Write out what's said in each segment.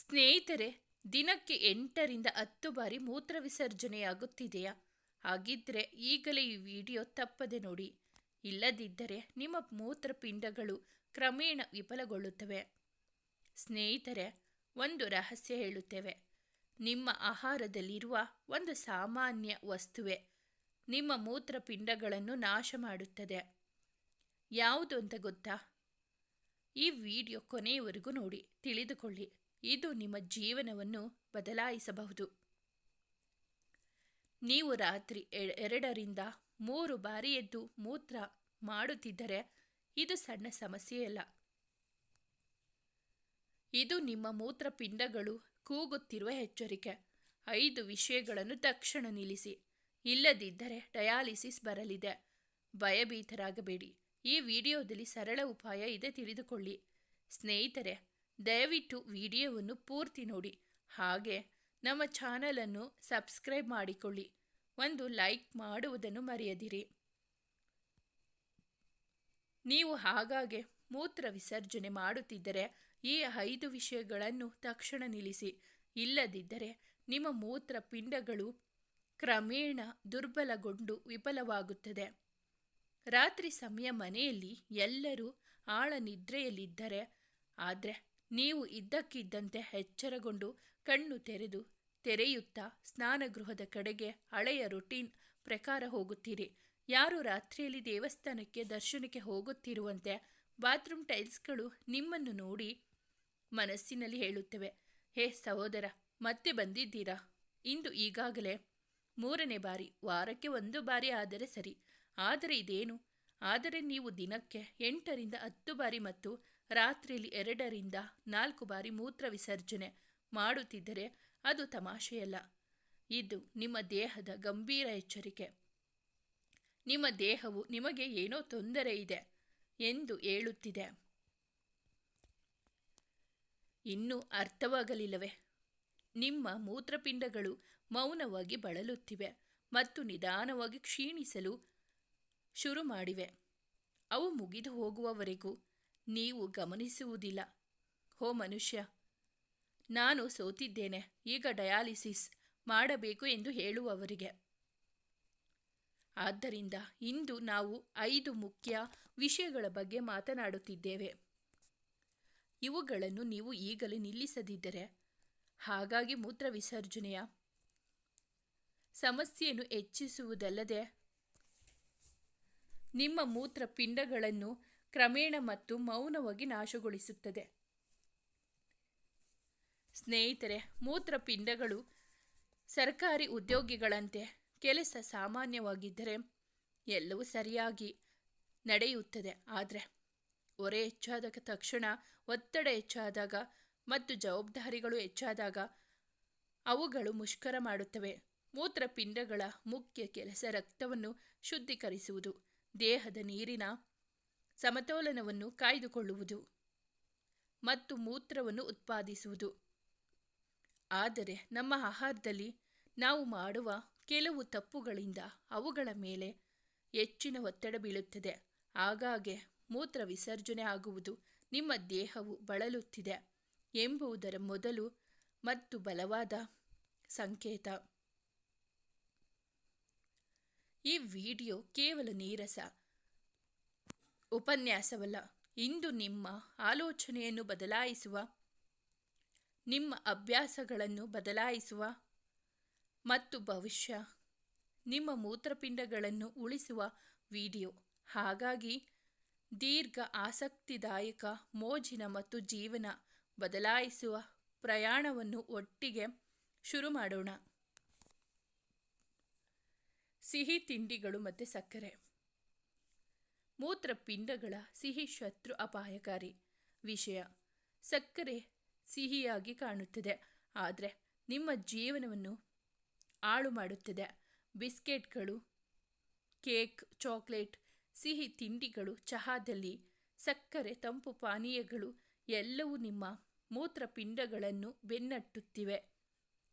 ಸ್ನೇಹಿತರೆ, ದಿನಕ್ಕೆ 8ರಿಂದ 10 ಬಾರಿ ಮೂತ್ರ ವಿಸರ್ಜನೆಯಾಗುತ್ತಿದೆಯಾ? ಹಾಗಿದ್ರೆ ಈಗಲೇ ಈ ವಿಡಿಯೋ ತಪ್ಪದೆ ನೋಡಿ. ಇಲ್ಲದಿದ್ದರೆ ನಿಮ್ಮ ಮೂತ್ರಪಿಂಡಗಳು ಕ್ರಮೇಣ ವಿಫಲಗೊಳ್ಳುತ್ತವೆ. ಸ್ನೇಹಿತರೆ, ಒಂದು ರಹಸ್ಯ ಹೇಳುತ್ತೇವೆ. ನಿಮ್ಮ ಆಹಾರದಲ್ಲಿರುವ ಒಂದು ಸಾಮಾನ್ಯ ವಸ್ತುವೆ ನಿಮ್ಮ ಮೂತ್ರಪಿಂಡಗಳನ್ನು ನಾಶ ಮಾಡುತ್ತದೆ. ಯಾವುದು ಅಂತ ಗೊತ್ತಾ? ಈ ವಿಡಿಯೋ ಕೊನೆಯವರೆಗೂ ನೋಡಿ, ತಿಳಿದುಕೊಳ್ಳಿ. ಇದು ನಿಮ್ಮ ಜೀವನವನ್ನು ಬದಲಾಯಿಸಬಹುದು. ನೀವು ರಾತ್ರಿ 2ರಿಂದ 3 ಬಾರಿ ಎದ್ದು ಮೂತ್ರ ಮಾಡುತ್ತಿದ್ದರೆ ಇದು ಸಣ್ಣ ಸಮಸ್ಯೆಯಲ್ಲ. ಇದು ನಿಮ್ಮ ಮೂತ್ರಪಿಂಡಗಳು ಕೂಗುತ್ತಿರುವ ಎಚ್ಚರಿಕೆ. 5 ವಿಷಯಗಳನ್ನು ತಕ್ಷಣ ನಿಲ್ಲಿಸಿ. ಇಲ್ಲದಿದ್ದರೆ ಡಯಾಲಿಸಿಸ್ ಬರಲಿದೆ. ಭಯಭೀತರಾಗಬೇಡಿ. ಈ ವಿಡಿಯೋದಲ್ಲಿ ಸರಳ ಉಪಾಯ ಇದೆ, ತಿಳಿದುಕೊಳ್ಳಿ. ಸ್ನೇಹಿತರೆ, ದಯವಿಟ್ಟು ವಿಡಿಯೋವನ್ನು ಪೂರ್ತಿ ನೋಡಿ. ಹಾಗೆ ನಮ್ಮ ಚಾನಲನ್ನು ಸಬ್ಸ್ಕ್ರೈಬ್ ಮಾಡಿಕೊಳ್ಳಿ. ಒಂದು ಲೈಕ್ ಮಾಡುವುದನ್ನು ಮರೆಯದಿರಿ. ನೀವು ಆಗಾಗ್ಗೆ ಮೂತ್ರ ವಿಸರ್ಜನೆ ಮಾಡುತ್ತಿದ್ದರೆ ಈ 5 ವಿಷಯಗಳನ್ನು ತಕ್ಷಣ ನಿಲ್ಲಿಸಿ. ಇಲ್ಲದಿದ್ದರೆ ನಿಮ್ಮ ಮೂತ್ರಪಿಂಡಗಳು ಕ್ರಮೇಣ ದುರ್ಬಲಗೊಂಡು ವಿಫಲವಾಗುತ್ತದೆ. ರಾತ್ರಿ ಸಮಯ ಮನೆಯಲ್ಲಿ ಎಲ್ಲರೂ ಆಳ ನಿದ್ರೆಯಲ್ಲಿದ್ದರೆ, ಆದರೆ ನೀವು ಇದ್ದಕ್ಕಿದ್ದಂತೆ ಎಚ್ಚರಗೊಂಡು ಕಣ್ಣು ತೆರೆಯುತ್ತಾ ಸ್ನಾನಗೃಹದ ಕಡೆಗೆ ಹಳೆಯ ರೂಟೀನ್ ಪ್ರಕಾರ ಹೋಗುತ್ತೀರಿ. ಯಾರು ರಾತ್ರಿಯಲ್ಲಿ ದೇವಸ್ಥಾನಕ್ಕೆ ದರ್ಶನಕ್ಕೆ ಹೋಗುತ್ತಿರುವಂತೆ ಬಾತ್ರೂಮ್ ಟೈಲ್ಸ್ಗಳು ನಿಮ್ಮನ್ನು ನೋಡಿ ಮನಸ್ಸಿನಲ್ಲಿ ಹೇಳುತ್ತವೆ, ಹೇ ಸಹೋದರ, ಮತ್ತೆ ಬಂದಿದ್ದೀರಾ? ಇಂದು ಈಗಾಗಲೇ 3ನೇ ಬಾರಿ, ವಾರಕ್ಕೆ 1 ಬಾರಿ ಆದರೆ ಸರಿ. ಆದರೆ ಇದೇನು? ಆದರೆ ನೀವು ದಿನಕ್ಕೆ 8ರಿಂದ 10 ಬಾರಿ ಮತ್ತು ರಾತ್ರಿಯಲ್ಲಿ 2ರಿಂದ 4 ಬಾರಿ ಮೂತ್ರ ವಿಸರ್ಜನೆ ಮಾಡುತ್ತಿದ್ದರೆ ಅದು ತಮಾಷೆಯಲ್ಲ. ಇದು ನಿಮ್ಮ ದೇಹದ ಗಂಭೀರ ಎಚ್ಚರಿಕೆ. ನಿಮ್ಮ ದೇಹವು ನಿಮಗೆ ಏನೋ ತೊಂದರೆ ಇದೆ ಎಂದು ಹೇಳುತ್ತಿದೆ. ಇನ್ನೂ ಅರ್ಥವಾಗಲಿಲ್ಲವೇ? ನಿಮ್ಮ ಮೂತ್ರಪಿಂಡಗಳು ಮೌನವಾಗಿ ಬಳಲುತ್ತಿವೆ ಮತ್ತು ನಿಧಾನವಾಗಿ ಕ್ಷೀಣಿಸಲು ಶುರು ಮಾಡಿವೆ. ಅವು ಮುಗಿದು ಹೋಗುವವರೆಗೂ ನೀವು ಗಮನಿಸುವುದಿಲ್ಲ. ಓ ಮನುಷ್ಯ, ನಾನು ಸೋತಿದ್ದೇನೆ, ಈಗ ಡಯಾಲಿಸಿಸ್ ಮಾಡಬೇಕು ಎಂದು ಹೇಳುವವರಿಗೆ. ಆದ್ದರಿಂದ ಇಂದು ನಾವು 5 ಮುಖ್ಯ ವಿಷಯಗಳ ಬಗ್ಗೆ ಮಾತನಾಡುತ್ತಿದ್ದೇವೆ. ಇವುಗಳನ್ನು ನೀವು ಈಗಲೇ ನಿಲ್ಲಿಸದಿದ್ದರೆ ಹಾಗಾಗಿ ಮೂತ್ರ ವಿಸರ್ಜನೆಯ ಸಮಸ್ಯೆಯನ್ನು ಹೆಚ್ಚಿಸುವುದಲ್ಲದೆ ನಿಮ್ಮ ಮೂತ್ರಪಿಂಡಗಳನ್ನು ಕ್ರಮೇಣ ಮತ್ತು ಮೌನವಾಗಿ ನಾಶಗೊಳಿಸುತ್ತದೆ. ಸ್ನೇಹಿತರೆ, ಮೂತ್ರಪಿಂಡಗಳು ಸರ್ಕಾರಿ ಉದ್ಯೋಗಿಗಳಂತೆ ಕೆಲಸ ಸಾಮಾನ್ಯವಾಗಿದ್ದರೆ ಎಲ್ಲವೂ ಸರಿಯಾಗಿ ನಡೆಯುತ್ತದೆ. ಆದರೆ ಹೊರೆ ಹೆಚ್ಚಾದ ತಕ್ಷಣ, ಒತ್ತಡ ಹೆಚ್ಚಾದಾಗ ಮತ್ತು ಜವಾಬ್ದಾರಿಗಳು ಹೆಚ್ಚಾದಾಗ ಅವುಗಳು ಮುಷ್ಕರ ಮಾಡುತ್ತವೆ. ಮೂತ್ರಪಿಂಡಗಳ ಮುಖ್ಯ ಕೆಲಸ ರಕ್ತವನ್ನು ಶುದ್ಧೀಕರಿಸುವುದು, ದೇಹದ ನೀರಿನ ಸಮತೋಲನವನ್ನು ಕಾಯ್ದುಕೊಳ್ಳುವುದು ಮತ್ತು ಮೂತ್ರವನ್ನು ಉತ್ಪಾದಿಸುವುದು. ಆದರೆ ನಮ್ಮ ಆಹಾರದಲ್ಲಿ ನಾವು ಮಾಡುವ ಕೆಲವು ತಪ್ಪುಗಳಿಂದ ಅವುಗಳ ಮೇಲೆ ಹೆಚ್ಚಿನ ಒತ್ತಡ ಬೀಳುತ್ತದೆ. ಆಗಾಗ್ಗೆ ಮೂತ್ರ ವಿಸರ್ಜನೆ ಆಗುವುದು ನಿಮ್ಮ ದೇಹವು ಬಳಲುತ್ತಿದೆ ಎಂಬುದರ ಮೊದಲು ಮತ್ತು ಬಲವಾದ ಸಂಕೇತ. ಈ ವಿಡಿಯೋ ಕೇವಲ ನೀರಸ ಉಪನ್ಯಾಸವಲ್ಲ. ಇಂದು ನಿಮ್ಮ ಆಲೋಚನೆಯನ್ನು ಬದಲಾಯಿಸುವ, ನಿಮ್ಮ ಅಭ್ಯಾಸಗಳನ್ನು ಬದಲಾಯಿಸುವ ಮತ್ತು ಭವಿಷ್ಯ ನಿಮ್ಮ ಮೂತ್ರಪಿಂಡಗಳನ್ನು ಉಳಿಸುವ ವಿಡಿಯೋ. ಹಾಗಾಗಿ ದೀರ್ಘ, ಆಸಕ್ತಿದಾಯಕ, ಮೋಜಿನ ಮತ್ತು ಜೀವನ ಬದಲಾಯಿಸುವ ಪ್ರಯಾಣವನ್ನು ಒಟ್ಟಿಗೆ ಶುರು ಮಾಡೋಣ. ಸಿಹಿ ತಿಂಡಿಗಳು ಮತ್ತು ಸಕ್ಕರೆ. ಮೂತ್ರಪಿಂಡಗಳ ಸಿಹಿ ಶತ್ರು ಅಪಾಯಕಾರಿ ವಿಷಯ. ಸಕ್ಕರೆ ಸಿಹಿಯಾಗಿ ಕಾಣುತ್ತದೆ, ಆದರೆ ನಿಮ್ಮ ಜೀವನವನ್ನು ಹಾಳು ಮಾಡುತ್ತದೆ. ಬಿಸ್ಕೆಟ್ಗಳು, ಕೇಕ್, ಚಾಕ್ಲೇಟ್, ಸಿಹಿ ತಿಂಡಿಗಳು, ಚಹಾದಲ್ಲಿ ಸಕ್ಕರೆ, ತಂಪು ಪಾನೀಯಗಳು ಎಲ್ಲವೂ ನಿಮ್ಮ ಮೂತ್ರಪಿಂಡಗಳನ್ನು ಬೆನ್ನಟ್ಟುತ್ತಿವೆ.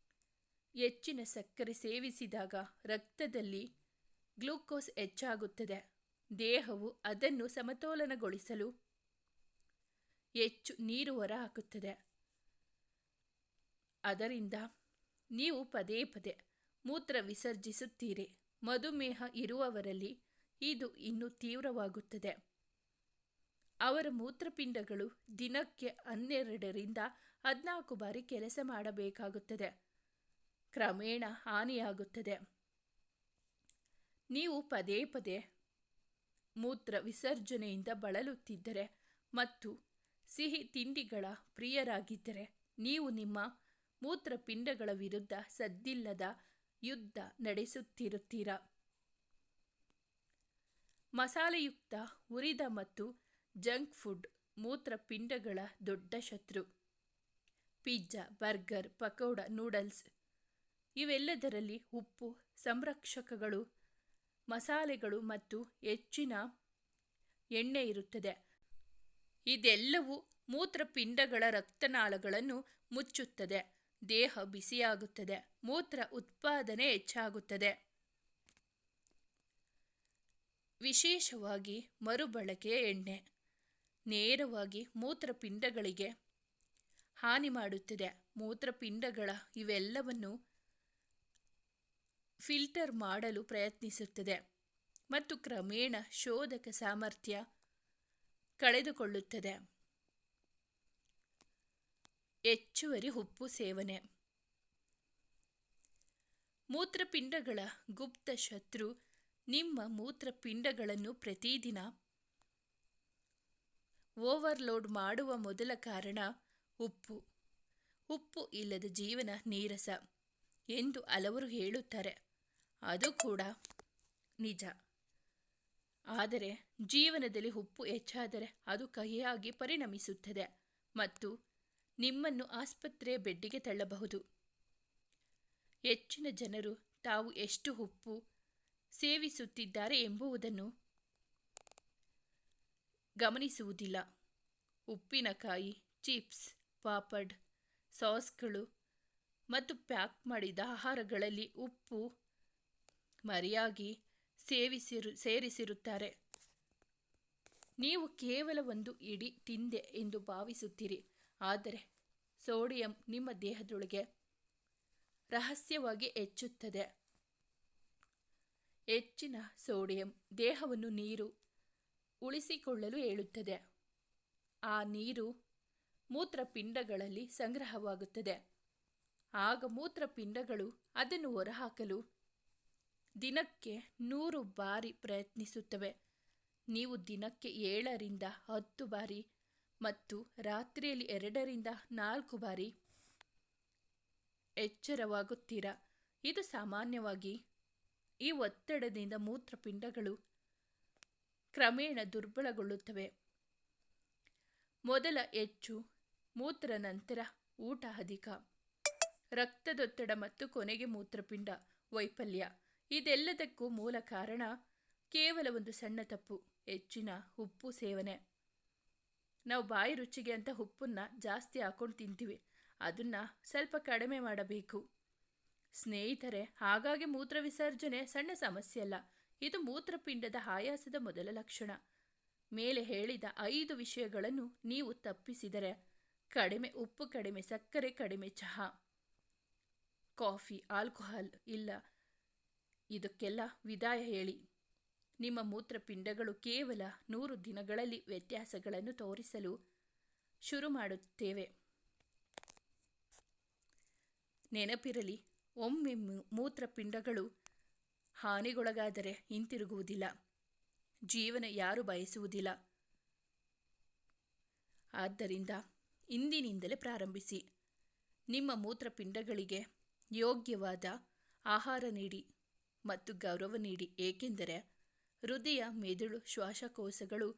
ಹೆಚ್ಚಿನ ಸಕ್ಕರೆ ಸೇವಿಸಿದಾಗ ರಕ್ತದಲ್ಲಿ ಗ್ಲೂಕೋಸ್ ಹೆಚ್ಚಾಗುತ್ತದೆ. ದೇಹವು ಅದನ್ನು ಸಮತೋಲನಗೊಳಿಸಲು ಹೆಚ್ಚು ನೀರು ಹೊರಹಾಕುತ್ತದೆ. ಅದರಿಂದ ನೀವು ಪದೇ ಪದೇ ಮೂತ್ರ ವಿಸರ್ಜಿಸುತ್ತೀರಿ. ಮಧುಮೇಹ ಇರುವವರಲ್ಲಿ ಇದು ಇನ್ನೂ ತೀವ್ರವಾಗುತ್ತದೆ. ಅವರ ಮೂತ್ರಪಿಂಡಗಳು ದಿನಕ್ಕೆ 12ರಿಂದ 14 ಬಾರಿ ಕೆಲಸ ಮಾಡಬೇಕಾಗುತ್ತದೆ. ಕ್ರಮೇಣ ಹಾನಿಯಾಗುತ್ತದೆ. ನೀವು ಪದೇ ಪದೇ ಮೂತ್ರ ವಿಸರ್ಜನೆಯಿಂದ ಬಳಲುತ್ತಿದ್ದರೆ ಮತ್ತು ಸಿಹಿ ತಿಂಡಿಗಳ ಪ್ರಿಯರಾಗಿದ್ದರೆ ನೀವು ನಿಮ್ಮ ಮೂತ್ರಪಿಂಡಗಳ ವಿರುದ್ಧ ಸದ್ದಿಲ್ಲದ ಯುದ್ಧ ನಡೆಸುತ್ತಿರುತ್ತೀರಾ. ಮಸಾಲೆಯುಕ್ತ, ಹುರಿದ ಮತ್ತು ಜಂಕ್ ಫುಡ್ ಮೂತ್ರಪಿಂಡಗಳ ದೊಡ್ಡ ಶತ್ರು. ಪಿಜ್ಜಾ, ಬರ್ಗರ್, ಪಕೋಡ, ನೂಡಲ್ಸ್ ಇವೆಲ್ಲದರಲ್ಲಿ ಉಪ್ಪು, ಸಂರಕ್ಷಕಗಳು, ಮಸಾಲೆಗಳು ಮತ್ತು ಹೆಚ್ಚಿನ ಎಣ್ಣೆ ಇರುತ್ತದೆ. ಇದೆಲ್ಲವೂ ಮೂತ್ರಪಿಂಡಗಳ ರಕ್ತನಾಳಗಳನ್ನು ಮುಚ್ಚುತ್ತದೆ. ದೇಹ ಬಿಸಿಯಾಗುತ್ತದೆ. ಮೂತ್ರ ಉತ್ಪಾದನೆ ಹೆಚ್ಚಾಗುತ್ತದೆ. ವಿಶೇಷವಾಗಿ ಮರುಬಳಕೆಯ ಎಣ್ಣೆ ನೇರವಾಗಿ ಮೂತ್ರಪಿಂಡಗಳಿಗೆ ಹಾನಿ ಮಾಡುತ್ತದೆ. ಮೂತ್ರಪಿಂಡಗಳ ಇವೆಲ್ಲವನ್ನು ಫಿಲ್ಟರ್ ಮಾಡಲು ಪ್ರಯತ್ನಿಸುತ್ತದೆ ಮತ್ತು ಕ್ರಮೇಣ ಶೋಧಕ ಸಾಮರ್ಥ್ಯ ಕಳೆದುಕೊಳ್ಳುತ್ತದೆ. ಹೆಚ್ಚುವರಿ ಉಪ್ಪು ಸೇವನೆ ಮೂತ್ರಪಿಂಡಗಳ ಗುಪ್ತ ಶತ್ರು. ನಿಮ್ಮ ಮೂತ್ರಪಿಂಡಗಳನ್ನು ಪ್ರತಿದಿನ ಓವರ್ಲೋಡ್ ಮಾಡುವ ಮೊದಲ ಕಾರಣ ಉಪ್ಪು. ಉಪ್ಪು ಇಲ್ಲದ ಜೀವನ ನೀರಸ ಎಂದು ಹಲವರು ಹೇಳುತ್ತಾರೆ. ಅದು ಕೂಡ ನಿಜ. ಆದರೆ ಜೀವನದಲ್ಲಿ ಉಪ್ಪು ಹೆಚ್ಚಾದರೆ ಅದು ಕಹಿಯಾಗಿ ಪರಿಣಮಿಸುತ್ತದೆ ಮತ್ತು ನಿಮ್ಮನ್ನು ಆಸ್ಪತ್ರೆಯ ಬೆಡ್ಡಿಗೆ ತಳ್ಳಬಹುದು. ಹೆಚ್ಚಿನ ಜನರು ತಾವು ಎಷ್ಟು ಉಪ್ಪು ಸೇವಿಸುತ್ತಿದ್ದಾರೆ ಎಂಬುದನ್ನು ಗಮನಿಸುವುದಿಲ್ಲ. ಉಪ್ಪಿನಕಾಯಿ, ಚಿಪ್ಸ್, ಪಾಪಡ್, ಸಾಸ್ಗಳು ಮತ್ತು ಪ್ಯಾಕ್ ಮಾಡಿದ ಆಹಾರಗಳಲ್ಲಿ ಉಪ್ಪು ಮರೆಯಾಗಿ ಸೇರಿಸಿರುತ್ತಾರೆ. ನೀವು ಕೇವಲ ಒಂದು ಇಡೀ ತಿಂದೆ ಎಂದು ಭಾವಿಸುತ್ತೀರಿ, ಆದರೆ ಸೋಡಿಯಂ ನಿಮ್ಮ ದೇಹದೊಳಗೆ ರಹಸ್ಯವಾಗಿ ಹೆಚ್ಚುತ್ತದೆ. ಹೆಚ್ಚಿನ ಸೋಡಿಯಂ ದೇಹವನ್ನು ನೀರು ಉಳಿಸಿಕೊಳ್ಳಲು ಹೇಳುತ್ತದೆ. ಆ ನೀರು ಮೂತ್ರಪಿಂಡಗಳಲ್ಲಿ ಸಂಗ್ರಹವಾಗುತ್ತದೆ. ಆಗ ಮೂತ್ರಪಿಂಡಗಳು ಅದನ್ನು ಹೊರಹಾಕಲು ದಿನಕ್ಕೆ 100 ಬಾರಿ ಪ್ರಯತ್ನಿಸುತ್ತವೆ. ನೀವು ದಿನಕ್ಕೆ 7ರಿಂದ 10 ಬಾರಿ ಮತ್ತು ರಾತ್ರಿಯಲ್ಲಿ 2ರಿಂದ 4 ಬಾರಿ ಎಚ್ಚರವಾಗುತ್ತೀರಾ. ಇದು ಸಾಮಾನ್ಯವಾಗಿ ಈ ಒತ್ತಡದಿಂದ ಮೂತ್ರಪಿಂಡಗಳು ಕ್ರಮೇಣ ದುರ್ಬಲಗೊಳ್ಳುತ್ತವೆ. ಮೊದಲ ಹೆಚ್ಚು ಮೂತ್ರ, ನಂತರ ಊಟ ಅಧಿಕ, ರಕ್ತದೊತ್ತಡ ಮತ್ತು ಕೊನೆಗೆ ಮೂತ್ರಪಿಂಡ ವೈಫಲ್ಯ. ಇದೆಲ್ಲದಕ್ಕೂ ಮೂಲ ಕಾರಣ ಕೇವಲ ಒಂದು ಸಣ್ಣ ತಪ್ಪು: ಹೆಚ್ಚಿನ ಉಪ್ಪು ಸೇವನೆ. ನಾವು ಬಾಯಿ ರುಚಿಗೆ ಅಂತ ಉಪ್ಪನ್ನು ಜಾಸ್ತಿ ಹಾಕೊಂಡು ತಿಂತೀವಿ. ಅದನ್ನು ಸ್ವಲ್ಪ ಕಡಿಮೆ ಮಾಡಬೇಕು. ಸ್ನೇಹಿತರೆ, ಹಾಗಾಗಿ ಮೂತ್ರ ವಿಸರ್ಜನೆ ಸಣ್ಣ ಸಮಸ್ಯೆ ಅಲ್ಲ. ಇದು ಮೂತ್ರಪಿಂಡದ ಆಯಾಸದ ಮೊದಲ ಲಕ್ಷಣ. ಮೇಲೆ ಹೇಳಿದ 5 ವಿಷಯಗಳನ್ನು ನೀವು ತಪ್ಪಿಸಿದರೆ, ಕಡಿಮೆ ಉಪ್ಪು, ಕಡಿಮೆ ಸಕ್ಕರೆ, ಕಡಿಮೆ ಚಹಾ, ಕಾಫಿ, ಆಲ್ಕೋಹಾಲ್ ಇಲ್ಲ, ಇದಕ್ಕೆಲ್ಲ ವಿದಾಯ ಹೇಳಿ, ನಿಮ್ಮ ಮೂತ್ರಪಿಂಡಗಳು ಕೇವಲ 100 ದಿನಗಳಲ್ಲಿ ವ್ಯತ್ಯಾಸಗಳನ್ನು ತೋರಿಸಲು ಶುರು ಮಾಡುತ್ತೇವೆ. ನೆನಪಿರಲಿ, ಒಮ್ಮೆ ಮೂತ್ರಪಿಂಡಗಳು ಹಾನಿಗೊಳಗಾದರೆ ಹಿಂತಿರುಗುವುದಿಲ್ಲ. ಜೀವನ ಯಾರು ಬಯಸುವುದಿಲ್ಲ. ಆದ್ದರಿಂದ ಇಂದಿನಿಂದಲೇ ಪ್ರಾರಂಭಿಸಿ. ನಿಮ್ಮ ಮೂತ್ರಪಿಂಡಗಳಿಗೆ ಯೋಗ್ಯವಾದ ಆಹಾರ ನೀಡಿ ಮತ್ತು ಗೌರವ ನೀಡಿ, ಏಕೆಂದರೆ ಹೃದಯ, ಮೆದುಳು, ಶ್ವಾಸಕೋಶಗಳು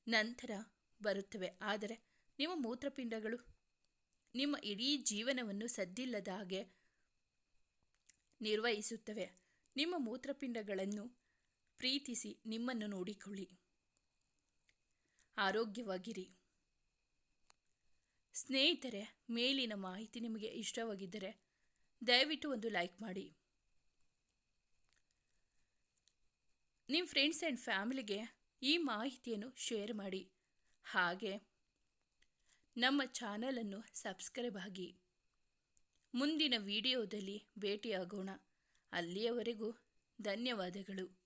ನಂತರ ಬರುತ್ತವೆ. ಆದರೆ ನಿಮ್ಮ ಮೂತ್ರಪಿಂಡಗಳು ನಿಮ್ಮ ಇಡೀ ಜೀವನವನ್ನು ಸದ್ದಿಲ್ಲದ ಹಾಗೆ ನಿರ್ವಹಿಸುತ್ತವೆ. ನಿಮ್ಮ ಮೂತ್ರಪಿಂಡಗಳನ್ನು ಪ್ರೀತಿಸಿ, ನಿಮ್ಮನ್ನು ನೋಡಿಕೊಳ್ಳಿ, ಆರೋಗ್ಯವಾಗಿರಿ. ಸ್ನೇಹಿತರೆ, ಮೇಲಿನ ಮಾಹಿತಿ ನಿಮಗೆ ಇಷ್ಟವಾಗಿದ್ದರೆ ದಯವಿಟ್ಟು ಒಂದು ಲೈಕ್ ಮಾಡಿ. ನಿಮ್ಮ ಫ್ರೆಂಡ್ಸ್ ಆ್ಯಂಡ್ ಫ್ಯಾಮಿಲಿಗೆ ಈ ಮಾಹಿತಿಯನ್ನು ಶೇರ್ ಮಾಡಿ. ಹಾಗೆ ನಮ್ಮ ಚಾನಲನ್ನು ಸಬ್ಸ್ಕ್ರೈಬ್ ಆಗಿ. ಮುಂದಿನ ವಿಡಿಯೋದಲ್ಲಿ ಭೇಟಿಯಾಗೋಣ. ಅಲ್ಲಿಯವರೆಗೂ ಧನ್ಯವಾದಗಳು.